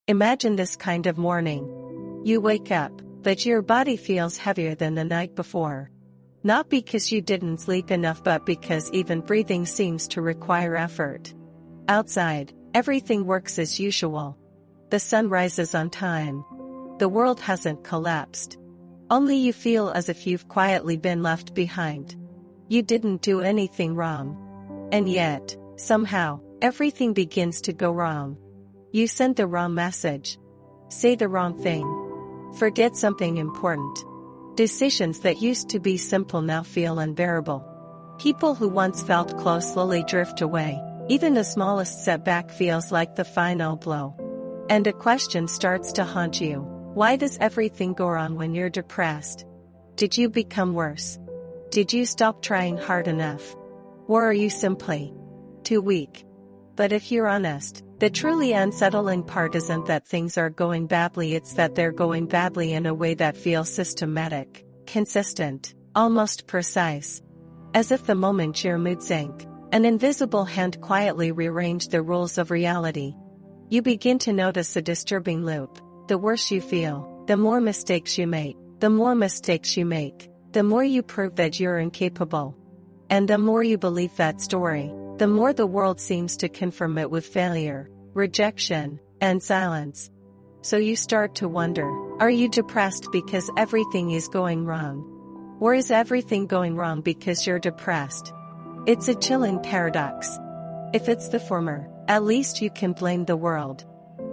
Imagine this kind of morning. You wake up, but your body feels heavier than the night before. Not because you didn't sleep enough, but because even breathing seems to require effort. Outside, everything works as usual. The sun rises on time. The world hasn't collapsed. Only you feel as if you've quietly been left behind. You didn't do anything wrong. And yet, somehow, everything begins to go wrong. You send the wrong message. Say the wrong thing. Forget something important. Decisions that used to be simple now feel unbearable. People who once felt close slowly drift away. Even the smallest setback feels like the final blow. And a question starts to haunt you. Why does everything go wrong when you're depressed? Did you become worse? Did you stop trying hard enough? Or are you simply too weak? But if you're honest, the truly unsettling part isn't that things are going badly, it's that they're going badly in a way that feels systematic, consistent, almost precise. As if the moment your mood sank, an invisible hand quietly rearranged the rules of reality. You begin to notice a disturbing loop. The worse you feel, the more mistakes you make. The more mistakes you make, the more you prove that you're incapable. And the more you believe that story, the more the world seems to confirm it with failure, rejection, and silence. So you start to wonder, are you depressed because everything is going wrong? Or is everything going wrong because you're depressed? It's a chilling paradox. If it's the former, at least you can blame the world.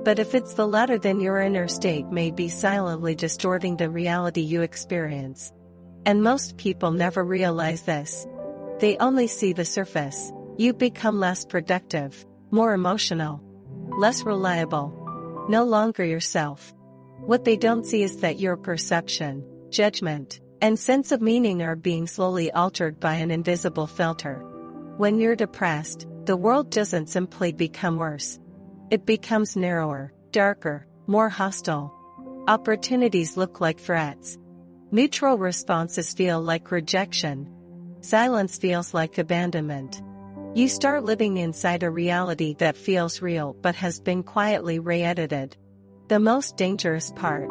But if it's the latter, then your inner state may be silently distorting the reality you experience. And most people never realize this. They only see the surface. You become less productive, more emotional, less reliable, no longer yourself. What they don't see is that your perception, judgment, and sense of meaning are being slowly altered by an invisible filter. When you're depressed, the world doesn't simply become worse. It becomes narrower, darker, more hostile. Opportunities look like threats. Neutral responses feel like rejection. Silence feels like abandonment. You start living inside a reality that feels real but has been quietly re-edited. The most dangerous part.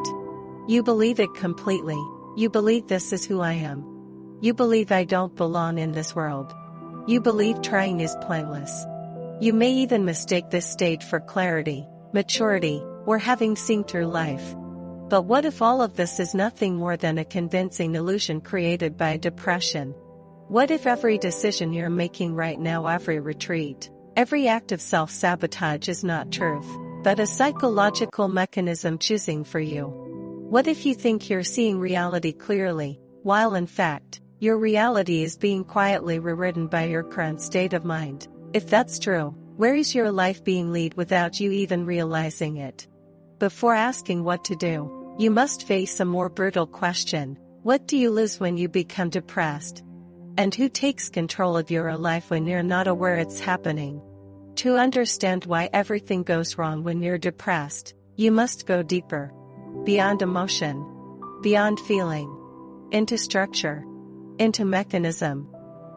You believe it completely. You believe this is who I am. You believe I don't belong in this world. You believe trying is pointless. You may even mistake this state for clarity, maturity, or having seen through life. But what if all of this is nothing more than a convincing illusion created by depression? What if every decision you're making right now, every retreat, every act of self-sabotage is not truth, but a psychological mechanism choosing for you? What if you think you're seeing reality clearly, while in fact, your reality is being quietly rewritten by your current state of mind? If that's true, where is your life being led without you even realizing it? Before asking what to do, you must face a more brutal question. What do you lose when you become depressed? And who takes control of your life when you're not aware it's happening? To understand why everything goes wrong when you're depressed, you must go deeper. Beyond emotion. Beyond feeling. Into structure. Into mechanism.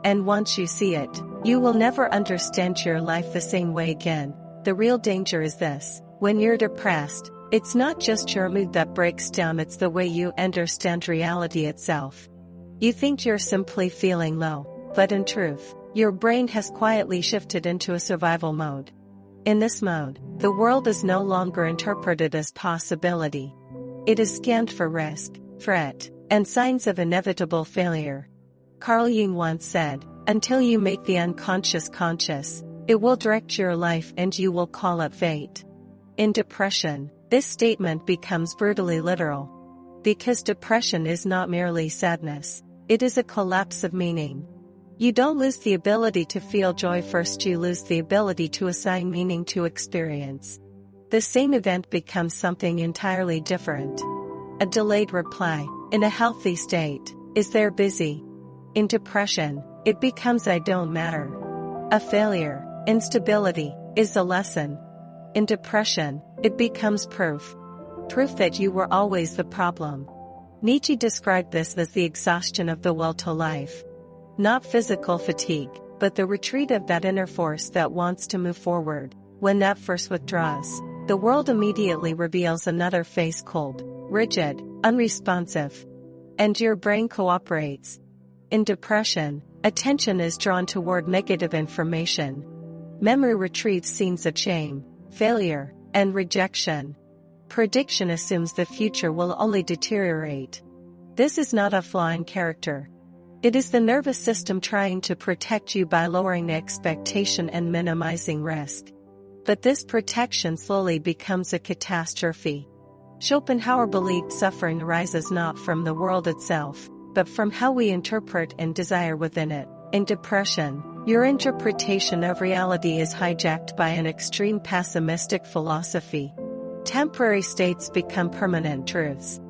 And once you see it, you will never understand your life the same way again. The real danger is this. When you're depressed, it's not just your mood that breaks down, it's the way you understand reality itself. You think you're simply feeling low, but in truth, your brain has quietly shifted into a survival mode. In this mode, the world is no longer interpreted as possibility. It is scanned for risk, threat, and signs of inevitable failure. Carl Jung once said, "Until you make the unconscious conscious, it will direct your life and you will call it fate." In depression, this statement becomes brutally literal. Because depression is not merely sadness, it is a collapse of meaning. You don't lose the ability to feel joy first, you lose the ability to assign meaning to experience. The same event becomes something entirely different. A delayed reply, in a healthy state, is they're busy. In depression, it becomes I don't matter. A failure, instability, is a lesson. In depression, it becomes proof. Proof that you were always the problem. Nietzsche described this as the exhaustion of the will to life. Not physical fatigue, but the retreat of that inner force that wants to move forward. When that force withdraws, The world immediately reveals another face, cold, rigid, unresponsive. And your brain cooperates. In depression, attention is drawn toward negative information. Memory retrieves scenes of shame, failure, and rejection. Prediction assumes the future will only deteriorate. This is not a flaw in character. It is the nervous system trying to protect you by lowering expectation and minimizing risk. But this protection slowly becomes a catastrophe. Schopenhauer believed suffering arises not from the world itself, but from how we interpret and desire within it. In depression, your interpretation of reality is hijacked by an extreme pessimistic philosophy. Temporary states become permanent truths.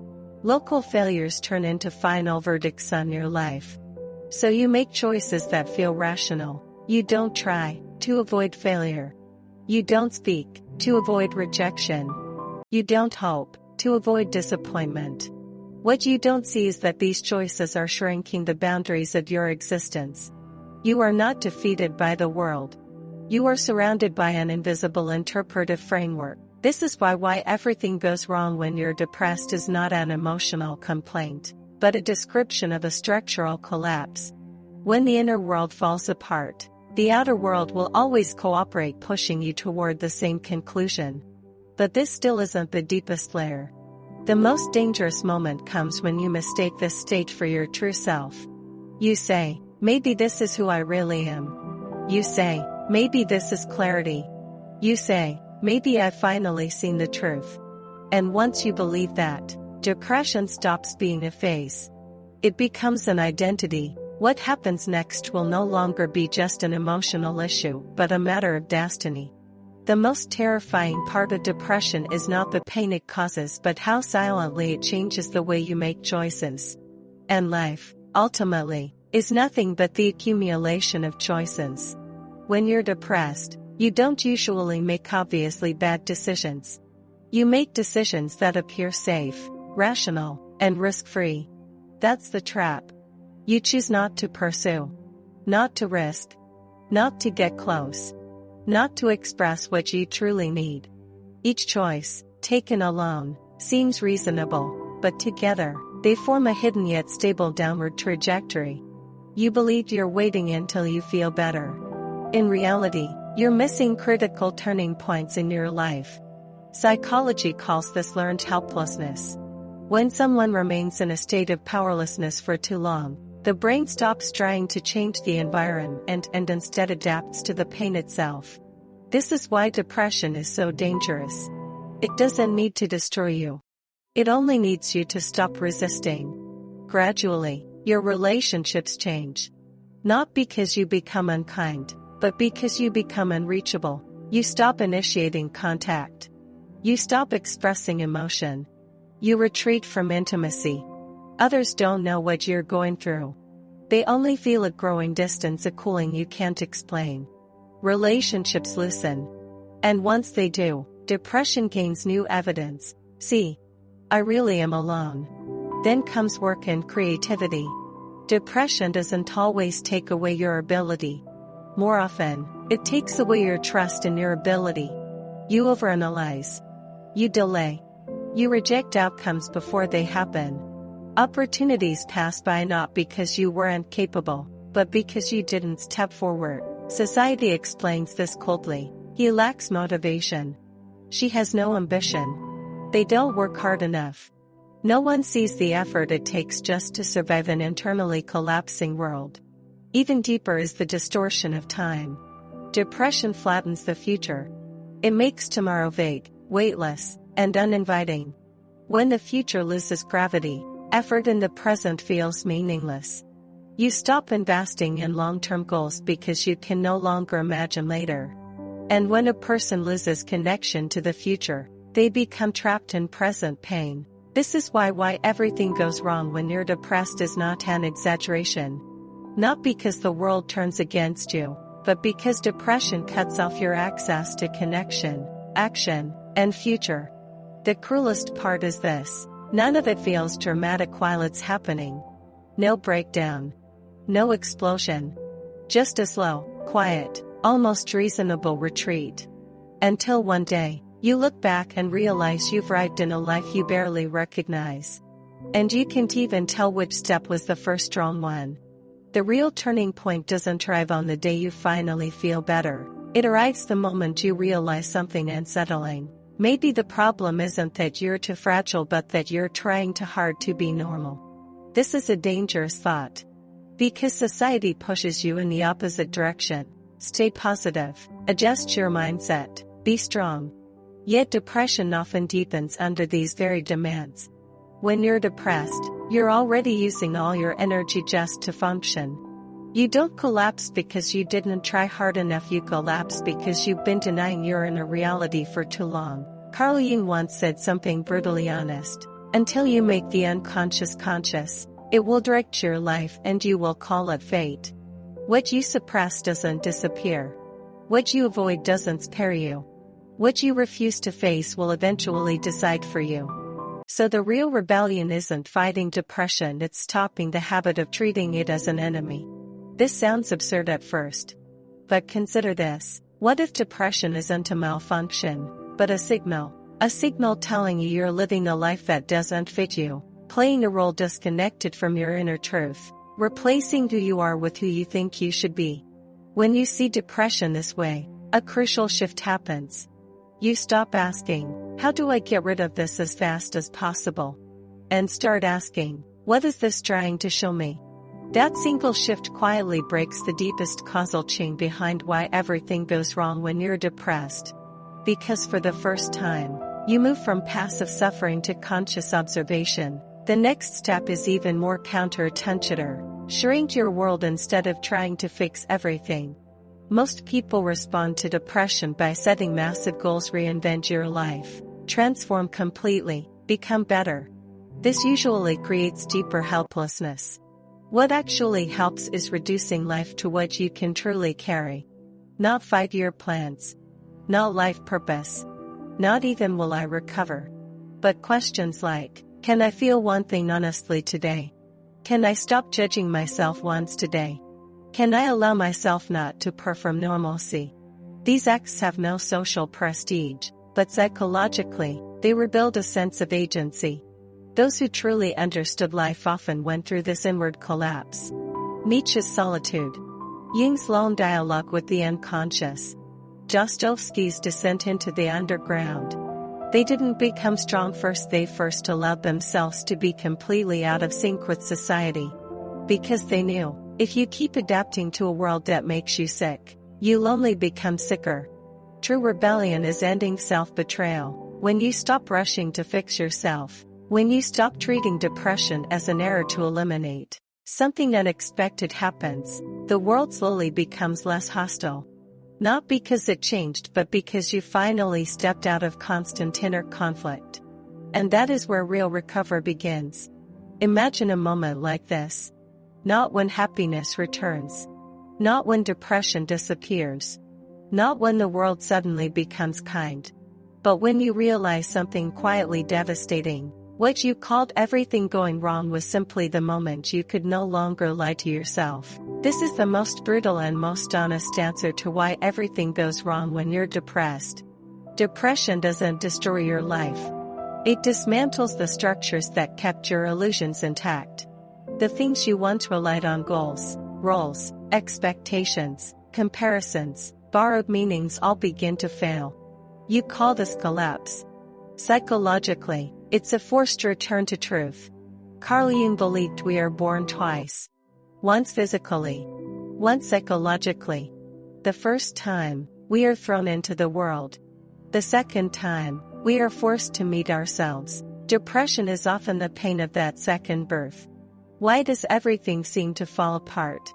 Local failures turn into final verdicts on your life. So you make choices that feel rational. You don't try to avoid failure. You don't speak to avoid rejection. You don't hope to avoid disappointment. What you don't see is that these choices are shrinking the boundaries of your existence. You are not defeated by the world. You are surrounded by an invisible interpretive framework. This is why everything goes wrong when you're depressed is not an emotional complaint, but a description of a structural collapse. When the inner world falls apart, the outer world will always cooperate, pushing you toward the same conclusion. But this still isn't the deepest layer. The most dangerous moment comes when you mistake this state for your true self. You say, maybe this is who I really am. You say, maybe this is clarity. You say, maybe I've finally seen the truth. And once you believe that, depression stops being a phase. It becomes an identity. What happens next will no longer be just an emotional issue, but a matter of destiny. The most terrifying part of depression is not the pain it causes, but how silently it changes the way you make choices. And life, ultimately, is nothing but the accumulation of choices. When you're depressed, you don't usually make obviously bad decisions. You make decisions that appear safe, rational, and risk-free. That's the trap. You choose not to pursue, not to risk, not to get close, not to express what you truly need. Each choice, taken alone, seems reasonable, but together, they form a hidden yet stable downward trajectory. You believe you're waiting until you feel better. In reality, you're missing critical turning points in your life. Psychology calls this learned helplessness. When someone remains in a state of powerlessness for too long, the brain stops trying to change the environment and instead adapts to the pain itself. This is why depression is so dangerous. It doesn't need to destroy you. It only needs you to stop resisting. Gradually, your relationships change. Not because you become unkind, but because you become unreachable. You stop initiating contact. You stop expressing emotion. You retreat from intimacy. Others don't know what you're going through. They only feel a growing distance, a cooling you can't explain. Relationships loosen. And once they do, depression gains new evidence. See, I really am alone. Then comes work and creativity. Depression doesn't always take away your ability. More often, it takes away your trust in your ability. You overanalyze. You delay. You reject outcomes before they happen. Opportunities pass by not because you weren't capable, but because you didn't step forward. Society explains this coldly. He lacks motivation. She has no ambition. They don't work hard enough. No one sees the effort it takes just to survive an internally collapsing world. Even deeper is the distortion of time. Depression flattens the future. It makes tomorrow vague, weightless, and uninviting. When the future loses gravity, effort in the present feels meaningless. You stop investing in long-term goals because you can no longer imagine later. And when a person loses connection to the future, they become trapped in present pain. This is why everything goes wrong when you're depressed is not an exaggeration. Not because the world turns against you, but because depression cuts off your access to connection, action, and future. The cruelest part is this: none of it feels dramatic while it's happening. No breakdown. No explosion. Just a slow, quiet, almost reasonable retreat. Until one day, You look back and realize you've arrived in a life you barely recognize. And you can't even tell which step was the first wrong one. The real turning point doesn't arrive on the day you finally feel better. It arrives the moment you realize something unsettling. Maybe the problem isn't that you're too fragile but that you're trying too hard to be normal. This is a dangerous thought. Because society pushes you in the opposite direction. Stay positive, adjust your mindset, be strong. Yet depression often deepens under these very demands. When you're depressed, you're already using all your energy just to function. You don't collapse because you didn't try hard enough, you collapse because you've been denying your inner reality for too long. Carl Jung once said something brutally honest. Until you make the unconscious conscious, it will direct your life and you will call it fate. What you suppress doesn't disappear. What you avoid doesn't spare you. What you refuse to face will eventually decide for you. So the real rebellion isn't fighting depression, it's stopping the habit of treating it as an enemy. This sounds absurd at first. But consider this. What if depression isn't a malfunction, but a signal? A signal telling you you're living a life that doesn't fit you, playing a role disconnected from your inner truth, replacing who you are with who you think you should be. When you see depression this way, a crucial shift happens. You stop asking, how do I get rid of this as fast as possible? And start asking, what is this trying to show me? That single shift quietly breaks the deepest causal chain behind why everything goes wrong when you're depressed. Because for the first time, you move from passive suffering to conscious observation. The next step is even more counterintuitive. Shrink your world instead of trying to fix everything. Most people respond to depression by setting massive goals: reinvent your life, transform completely, become better. This usually creates deeper helplessness. What actually helps is reducing life to what you can truly carry. Not 5-year plans. Not life purpose. Not even will I recover. But questions like, can I feel one thing honestly today? Can I stop judging myself once today? Can I allow myself not to perform normalcy? These acts have no social prestige, but psychologically, they rebuild a sense of agency. Those who truly understood life often went through this inward collapse. Nietzsche's solitude. Jung's lone dialogue with the unconscious. Dostoevsky's descent into the underground. They didn't become strong first, they first allowed themselves to be completely out of sync with society. Because they knew, if you keep adapting to a world that makes you sick, you'll only become sicker. True rebellion is ending self-betrayal. When you stop rushing to fix yourself, when you stop treating depression as an error to eliminate, something unexpected happens. The world slowly becomes less hostile. Not because it changed, but because you finally stepped out of constant inner conflict. And that is where real recovery begins. Imagine a moment like this. Not when happiness returns. Not when depression disappears. Not when the world suddenly becomes kind. But when you realize something quietly devastating. What you called everything going wrong was simply the moment you could no longer lie to yourself. This is the most brutal and most honest answer to why everything goes wrong when you're depressed. Depression doesn't destroy your life. It dismantles the structures that kept your illusions intact. The things you once relied on: goals, roles, expectations, comparisons, borrowed meanings, all begin to fail. You call this collapse. Psychologically, it's a forced return to truth. Carl Jung believed we are born twice. Once physically, once psychologically. The first time, we are thrown into the world. The second time, we are forced to meet ourselves. Depression is often the pain of that second birth. Why does everything seem to fall apart?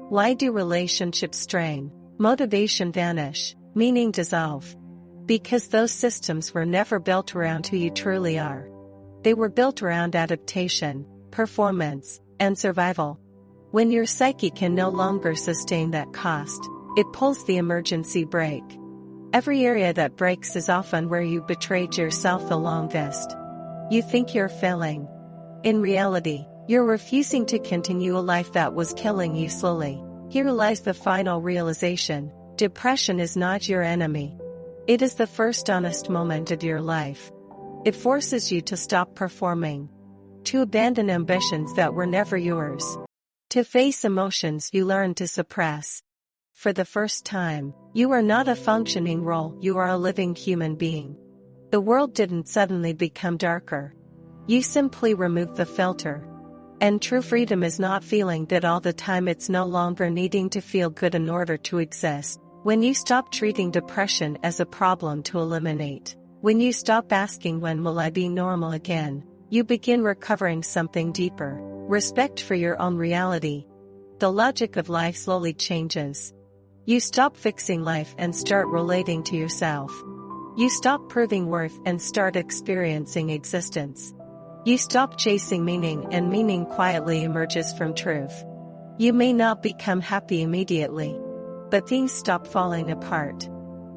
Why do relationships strain, motivation vanish, meaning dissolve? Because those systems were never built around who you truly are. They were built around adaptation, performance, and survival. When your psyche can no longer sustain that cost, it pulls the emergency brake. Every area that breaks is often where you betrayed yourself the longest. You think you're failing. In reality, you're refusing to continue a life that was killing you slowly. Here lies the final realization: depression is not your enemy. It is the first honest moment of your life. It forces you to stop performing, to abandon ambitions that were never yours, to face emotions you learned to suppress. For the first time, you are not a functioning role, you are a living human being. The world didn't suddenly become darker. You simply removed the filter. And true freedom is not feeling that all the time, it's no longer needing to feel good in order to exist. When you stop treating depression as a problem to eliminate, when you stop asking when will I be normal again, you begin recovering something deeper, respect for your own reality. The logic of life slowly changes. You stop fixing life and start relating to yourself. You stop proving worth and start experiencing existence. You stop chasing meaning, and meaning quietly emerges from truth. You may not become happy immediately, but things stop falling apart.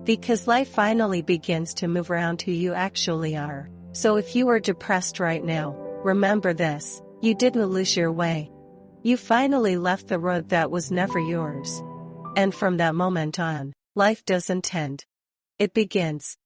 Because life finally begins to move around who you actually are. So if you are depressed right now, remember this: you didn't lose your way. You finally left the road that was never yours. And from that moment on, life doesn't end. It begins.